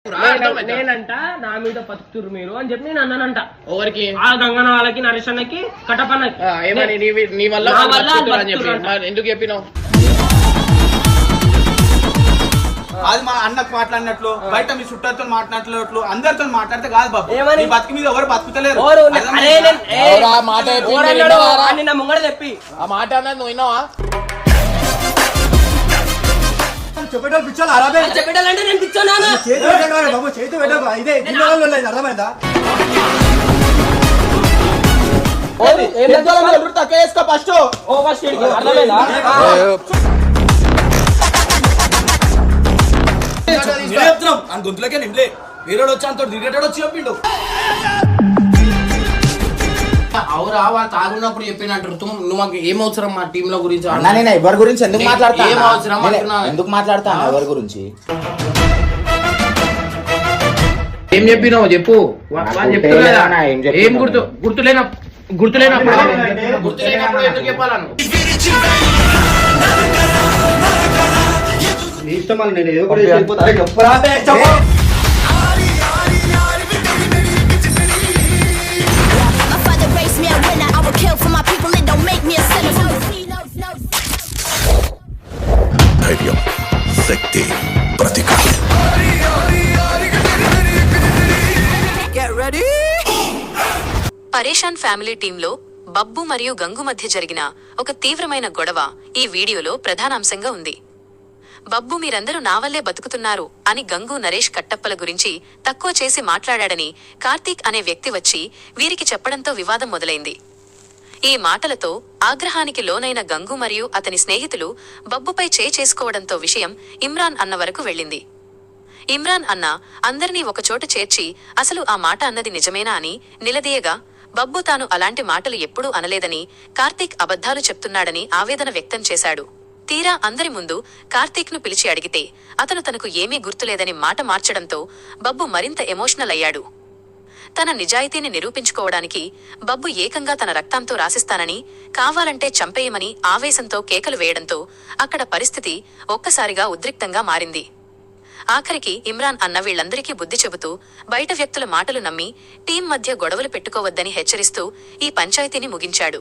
నేనంట నా మీద బతుకుతురు మీరు అని చెప్పి నేను అన్నానంట. ఎవరికి? ఆ గంగన వాళ్ళకి, నరేష్ అన్నకి, కటపన్నకి. నీ వల్ల ఎందుకు చెప్పినావు? అది మన అన్నకు మాట్లాడినట్లు, బయట మీ చుట్టాలతో మాట్లాడినట్లు, అందరితో మాట్లాడితే కాదు బాబు. నీ బతుకు మీద ఎవరు బతుకుతలేరు. ముంగడ చెప్పి ఆ మాట అన్నది నువ్వు విన్నావా? చెప్పాలంటే నేను పిచ్చానా? ఫస్ట్ గొంతులకే నిండే వేరే వచ్చి అంత క్రికెటర్ వచ్చి చెప్పిండు. అవురా వాళ్ళు తాగున్నప్పుడు చెప్పినట్టు నువ్వు మాకు ఏం అవసరం మా టీమ్ లో గురించి? నేను ఎవరి గురించి ఎందుకు మాట్లాడతా? ఏం అవసరం ఎందుకు మాట్లాడతాను ఎవరి గురించి? ఏం చెప్పినావు చెప్పు. ఏం గుర్తులేనప్పుడు ఎందుకు చెప్పాలను? ఇష్టం నేను ఏదో కూడా ధైర్యం, శక్తి, ప్రతిక. పరేషాన్ ఫ్యామిలీ టీంలో బబ్బు మరియు గంగు మధ్య జరిగిన ఒక తీవ్రమైన గొడవ ఈ వీడియోలో ప్రధానాంశంగా ఉంది. బబ్బు మీరందరూ నా వల్లే బతుకుతున్నారు అని గంగు నరేష్ కట్టప్పల గురించి తక్కువ చేసి మాట్లాడాడని కార్తీక్ అనే వ్యక్తి వచ్చి వీరికి చెప్పడంతో వివాదం మొదలైంది. ఈ మాటలతో ఆగ్రహానికి లోనైన గంగు మరియు అతని స్నేహితులు బబ్బుపై చేసుకోవడంతో విషయం ఇమ్రాన్ అన్న వరకు వెళ్ళింది. ఇమ్రాన్ అన్న అందరినీ ఒకచోట చేర్చి అసలు ఆ మాట అన్నది నిజమేనా అని నిలదీయగా బబ్బు తాను అలాంటి మాటలు ఎప్పుడూ అనలేదని, కార్తీక్ అబద్ధాలు చెప్తున్నాడని ఆవేదన వ్యక్తం చేశాడు. తీరా అందరి ముందు కార్తీక్ ను పిలిచి అడిగితే అతను తనకు ఏమీ గుర్తులేదని మాట మార్చడంతో బబ్బు మరింత ఎమోషనల్ అయ్యాడు. తన నిజాయితీని నిరూపించుకోవడానికి బబ్బు ఏకంగా తన రక్తంతో రాసిస్తానని, కావాలంటే చంపేయమని ఆవేశంతో కేకలు వేయడంతో అక్కడ పరిస్థితి ఒక్కసారిగా ఉద్రిక్తంగా మారింది. ఆఖరికి ఇమ్రాన్ అన్న వీళ్లందరికీ బుద్ధి చెబుతూ బయట వ్యక్తుల మాటలు నమ్మి టీం మధ్య గొడవలు పెట్టుకోవద్దని హెచ్చరిస్తూ ఈ పంచాయతీని ముగించాడు.